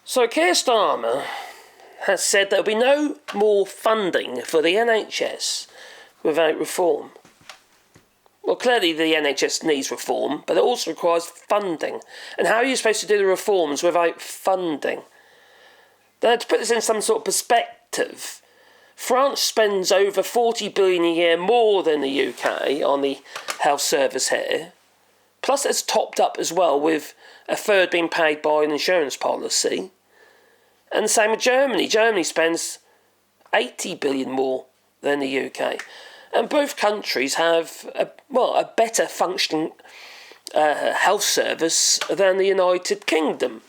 So Keir Starmer has said there will be no more funding for the NHS without reform. Well, clearly the NHS needs reform, but it also requires funding. And how are you supposed to do the reforms without funding? Now, to put this in some sort of perspective, France spends over $40 billion a year more than the UK on the health service here. Plus it's topped up as well with a third being paid by an insurance policy. And the same with Germany. Germany spends $80 billion more than the UK. And both countries have a better functioning health service than the United Kingdom.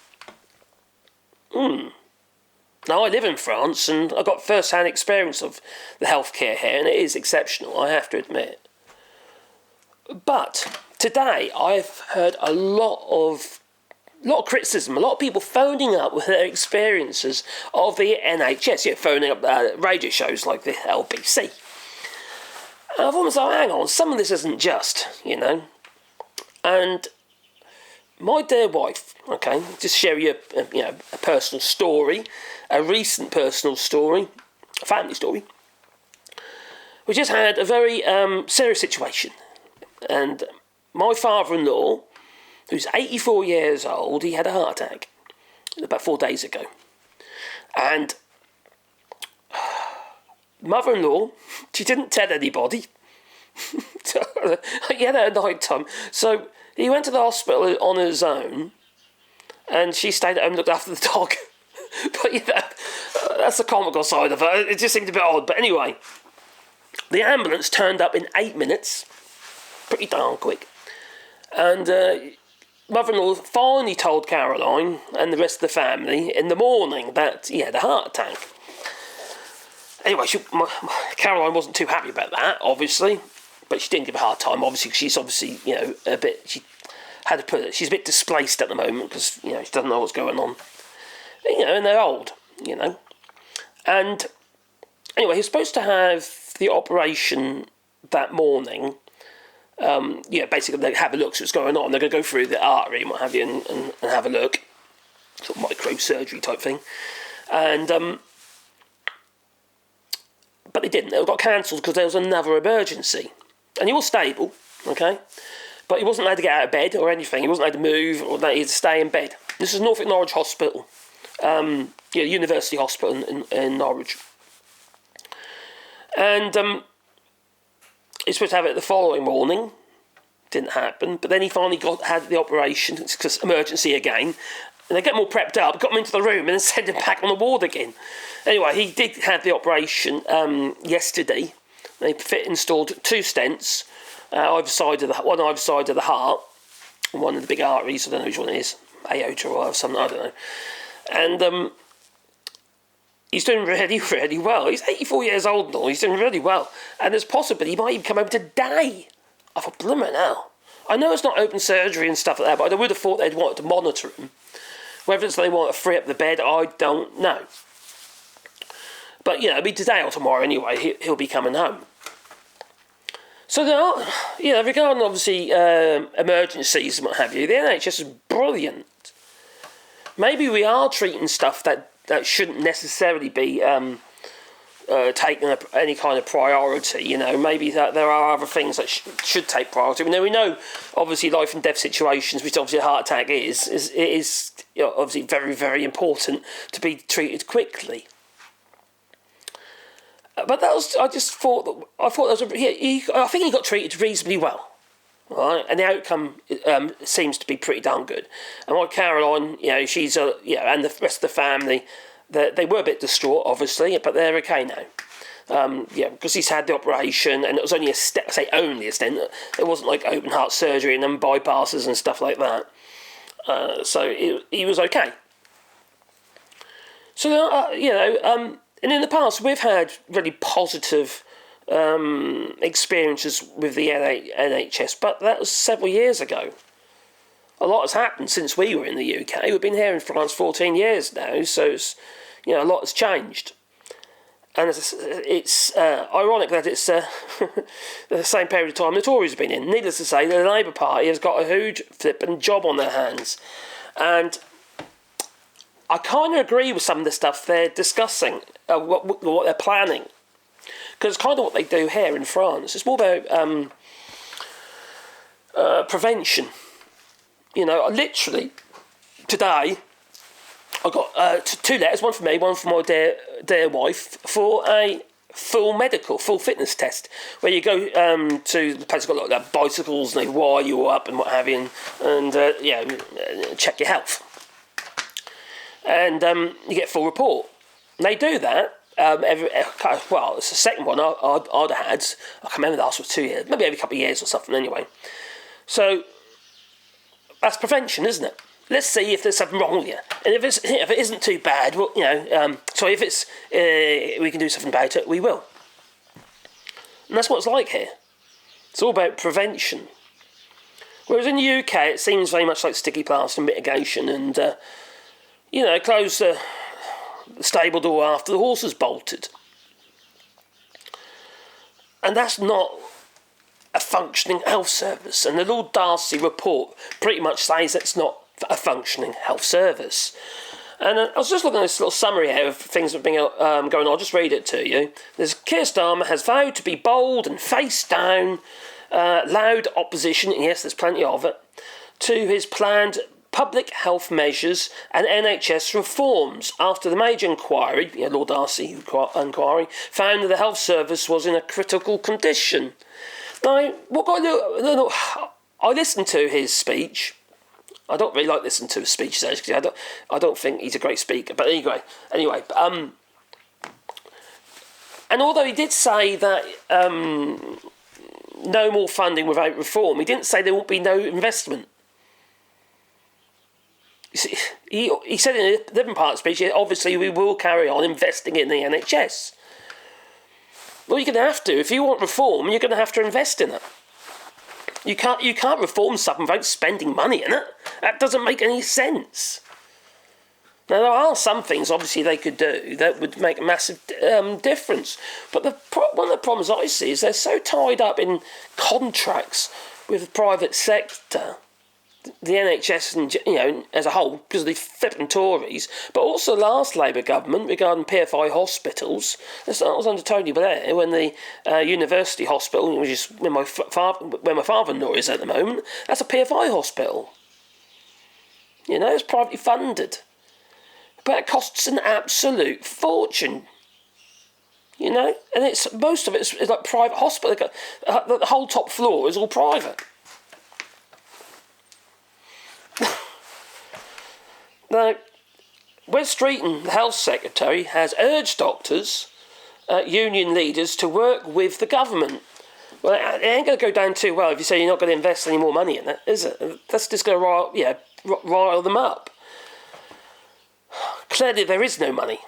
Now, I live in France and I got first-hand experience of the healthcare here, and it is exceptional, I have to admit. But today I've heard a lot of criticism, a lot of people phoning up with their experiences of the NHS, phoning up radio shows like the LBC. And I've almost thought, hang on, some of this isn't just, And my dear wife, just share you a personal story, a recent personal story, a family story. We just had a very serious situation. And my father-in-law, who's 84 years old, he had a heart attack about 4 days ago. And mother-in-law, she didn't tell anybody. He had it at night time. So he went to the hospital on his own, and she stayed at home and looked after the dog. But that's the comical side of it. It just seemed a bit odd. But anyway, the ambulance turned up in 8 minutes. Pretty darn quick. And mother-in-law finally told Caroline and the rest of the family in the morning that he had a heart attack. Anyway, Caroline wasn't too happy about that, obviously, but she didn't give a hard time. Obviously, she's a bit. She had to put it. She's a bit displaced at the moment because she doesn't know what's going on. And they're old, And anyway, he's supposed to have the operation that morning. Basically they have a look, so what's going on. They're going to go through the artery and what have you, and have a look, sort of microsurgery type thing, and but they didn't. It got cancelled because there was another emergency, and he was stable, but he wasn't allowed to get out of bed or anything. He wasn't allowed to move, or that he had to stay in bed. This is Norfolk Norwich Hospital, University Hospital in Norwich, and he's supposed to have it the following morning. Didn't happen, but then he finally had the operation. It's because emergency again, and they get him all prepped up, got him into the room, and then sent him back on the ward again. Anyway, he did have the operation yesterday. They installed 2 stents, one either side of the heart, and one of the big arteries. I don't know which one it is, aorta or something. I don't know. And he's doing really, really well. He's 84 years old now. He's doing really well, and there's possibly he might even come home today. I thought, blimey now. I know it's not open surgery and stuff like that, but I would have thought they'd want to monitor him. Whether it's they want to free up the bed, I don't know. But, it'll be today or tomorrow anyway, he'll be coming home. So there are, regarding obviously emergencies and what have you, the NHS is brilliant. Maybe we are treating stuff that shouldn't necessarily be taking any kind of priority, maybe that there are other things that should take priority. We know, obviously, life and death situations, which obviously a heart attack is obviously very, very important to be treated quickly. But I think he got treated reasonably well, right? And the outcome seems to be pretty darn good. And like Caroline, she's and the rest of the family, they were a bit distraught, obviously, but they're okay now. Because he's had the operation, and it was only a stent. I say only a stent. It wasn't like open heart surgery and then bypasses and stuff like that. So he was okay. So and in the past we've had really positive experiences with the NHS, but that was several years ago. A lot has happened since we were in the UK. We've been here in France 14 years now, so it's, a lot has changed. And it's ironic that it's the same period of time the Tories have been in. Needless to say, the Labour Party has got a huge flipping job on their hands. And I kind of agree with some of the stuff they're discussing, what they're planning. Because it's kind of what they do here in France. It's more about prevention. Literally, today, I got 2 letters, one for me, one for my dear wife, for a full fitness test, where you go to the place got like bicycles and they wire you up and what have you, and check your health, and you get a full report. And they do that it's the second one I'd had. I can't remember, the last was 2 years, maybe every couple of years or something. Anyway, so that's prevention, isn't it? Let's see if there's something wrong with you, and if it isn't too bad, well, if it's we can do something about it, we will. And that's what it's like here. It's all about prevention. Whereas in the UK, it seems very much like sticky plaster mitigation, and close the stable door after the horse has bolted, and that's not a functioning health service. And the Lord Darcy report pretty much says it's not a functioning health service. And I was just looking at this little summary here of things that have been going on. I'll just read it to you. There's Keir Starmer has vowed to be bold and face down loud opposition, and yes, there's plenty of it, to his planned public health measures and NHS reforms after the major inquiry, Lord Darcy inquiry, found that the health service was in a critical condition. Now, I listened to his speech. I don't really like listening to his speeches, actually. I don't think he's a great speaker. But anyway. And although he did say that no more funding without reform, he didn't say there won't be no investment. He said in a different part of the speech, obviously we will carry on investing in the NHS. Well, you're going to have to. If you want reform, you're going to have to invest in it. You can't reform something without spending money in it. That doesn't make any sense. Now, there are some things, obviously, they could do that would make a massive difference. But one of the problems I see is they're so tied up in contracts with the private sector, the NHS and as a whole, because of the flipping Tories, but also the last Labour government regarding PFI hospitals. That was under Tony Blair, when the University Hospital, which is where my father-in-law is at the moment, that's a PFI hospital. It's privately funded, but it costs an absolute fortune. And most of it's like private hospital. The whole top floor is all private. Now, Wes Streeton, the Health Secretary, has urged doctors, union leaders, to work with the government. Well, it ain't going to go down too well if you say you're not going to invest any more money in it, is it? That's just going to rile them up. Clearly, there is no money.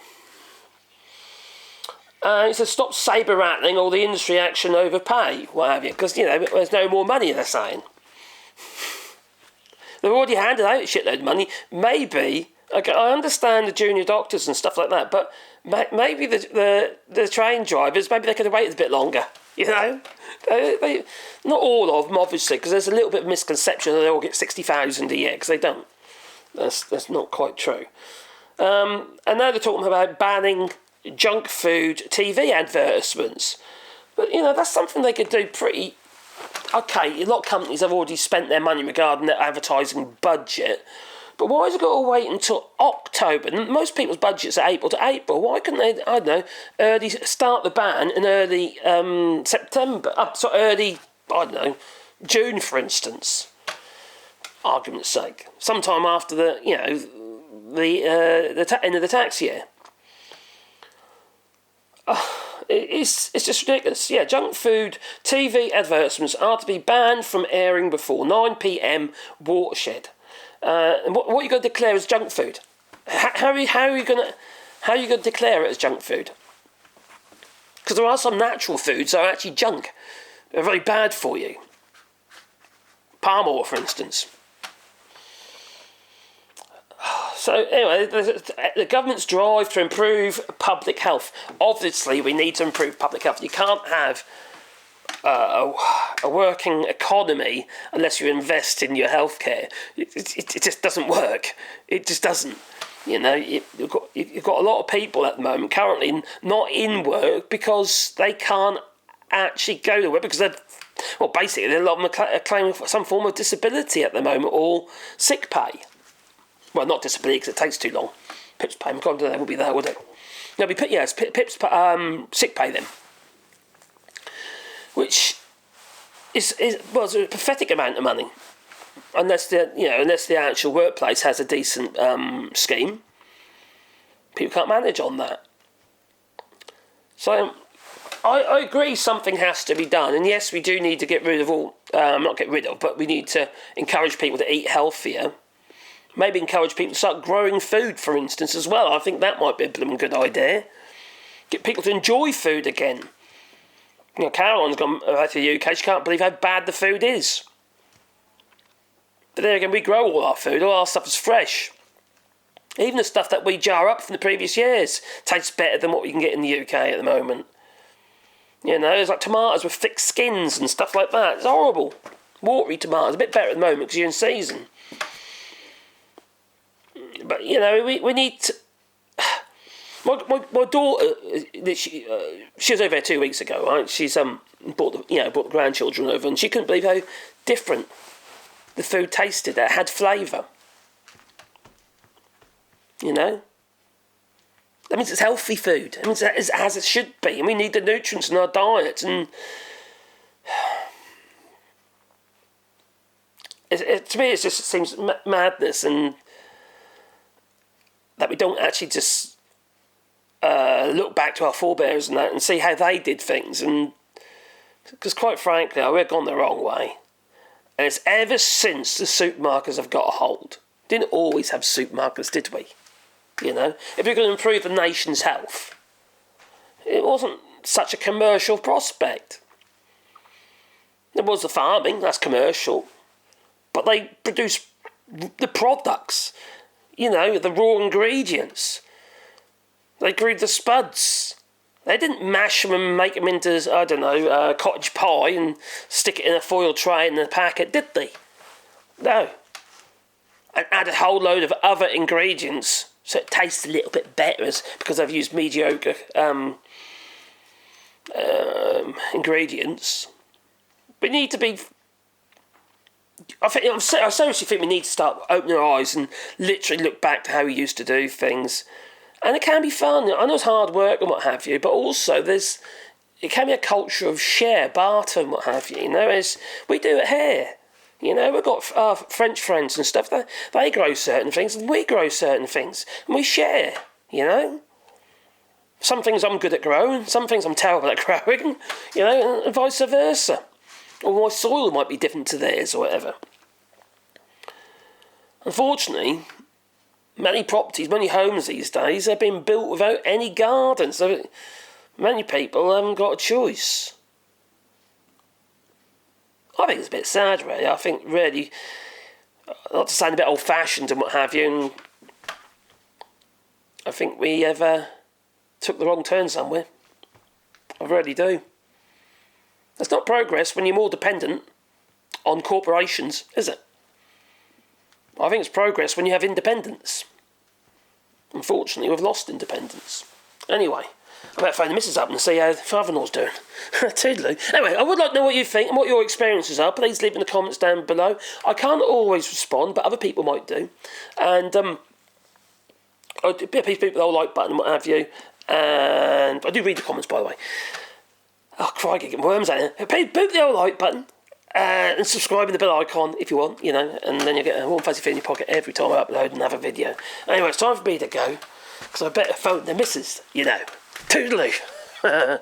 He says, stop sabre-rattling all the industry action over pay, what have you, because, there's no more money, they're saying. They've already handed out a shitload of money. Maybe, I understand the junior doctors and stuff like that, but maybe the train drivers, maybe they could have waited a bit longer, They, not all of them, obviously, because there's a little bit of misconception that they all get 60,000 a year, because they don't. That's not quite true. And now they're talking about banning junk food TV advertisements. But, that's something they could do pretty... Okay, a lot of companies have already spent their money regarding their advertising budget, but why has it got to wait until October? Most people's budgets are April to April. Why couldn't they, start the ban in early September? Early, June, for argument's sake. Sometime after the end of the tax year. It's just ridiculous. Yeah, junk food TV advertisements are to be banned from airing before 9 p.m. watershed. And what are you going to declare as junk food? How are you going to declare it as junk food? Because there are some natural foods that are actually junk. They're very bad for you. Palm oil, for instance. So anyway, the government's drive to improve public health. Obviously, we need to improve public health. You can't have a working economy unless you invest in your healthcare. It just doesn't work. It just doesn't. You know, you've got a lot of people at the moment currently not in work because they can't actually go to work because they're, well, basically a lot of them are claiming for some form of disability at the moment or sick pay. Well, not disability because it takes too long. PIP's pay, that would be there, would it? No, it's PIP's sick pay then, which is a pathetic amount of money, unless the actual workplace has a decent scheme. People can't manage on that. So I agree something has to be done, and yes, we do need to get rid of all, not get rid of, but we need to encourage people to eat healthier. Maybe encourage people to start growing food, for instance, as well. I think that might be a blooming good idea. Get people to enjoy food again. You know, Caroline's gone back to the UK. She can't believe how bad the food is. But there again, we grow all our food. All our stuff is fresh. Even the stuff that we jar up from the previous years tastes better than what we can get in the UK at the moment. You know, there's like tomatoes with thick skins and stuff like that. It's horrible. Watery tomatoes, a bit better at the moment because you're in season. But, you know, we need to... My daughter, she was over there 2 weeks ago, right? She's brought the grandchildren over, and she couldn't believe how different the food tasted. It had flavour. You know? That means it's healthy food. It means it's as it should be, and we need the nutrients in our diet, and... to me, it seems madness, and... that we don't actually just look back to our forebears and that and see how they did things. And because quite frankly, we've gone the wrong way. And it's ever since the supermarkets have got a hold. Didn't always have supermarkets, did we? You know, if we're going to improve the nation's health, it wasn't such a commercial prospect. There was the farming, that's commercial. But they produce the products. You know, the raw ingredients. They grew the spuds. They didn't mash them and make them into, I don't know, cottage pie and stick it in a foil tray in a packet, did they? No. And add a whole load of other ingredients so it tastes a little bit better because I've used mediocre ingredients. We need to be... I seriously think we need to start opening our eyes and literally look back to how we used to do things. And it can be fun. I know it's hard work and what have you, but also it can be a culture of share, barter and what have you. You know, we do it here. You know, we've got our French friends and stuff. They grow certain things and we grow certain things. And we share, you know. Some things I'm good at growing, some things I'm terrible at growing, you know, and vice versa. Or my soil might be different to theirs or whatever. Unfortunately, many properties, many homes these days are being built without any gardens. So many people haven't got a choice. I think it's a bit sad, really. I think really, not to sound a bit old-fashioned and what have you, and I think we have took the wrong turn somewhere. I really do. It's not progress when you're more dependent on corporations, is it? I think it's progress when you have independence. Unfortunately, we've lost independence. Anyway, I better phone the missus up and see how the father-in-law's doing. Toodaloo. Anyway, I would like to know what you think and what your experiences are. Please leave in the comments down below. I can't always respond, but other people might do. And please beat the old like button and what have you. And I do read the comments, by the way. Oh, crikey, getting worms out here. Boot the old like button and subscribe with the bell icon if you want, you know, and then you'll get a warm fuzzy feeling in your pocket every time I upload another video. Anyway, it's time for me to go, because I better phone the missus, you know. Toodaloo.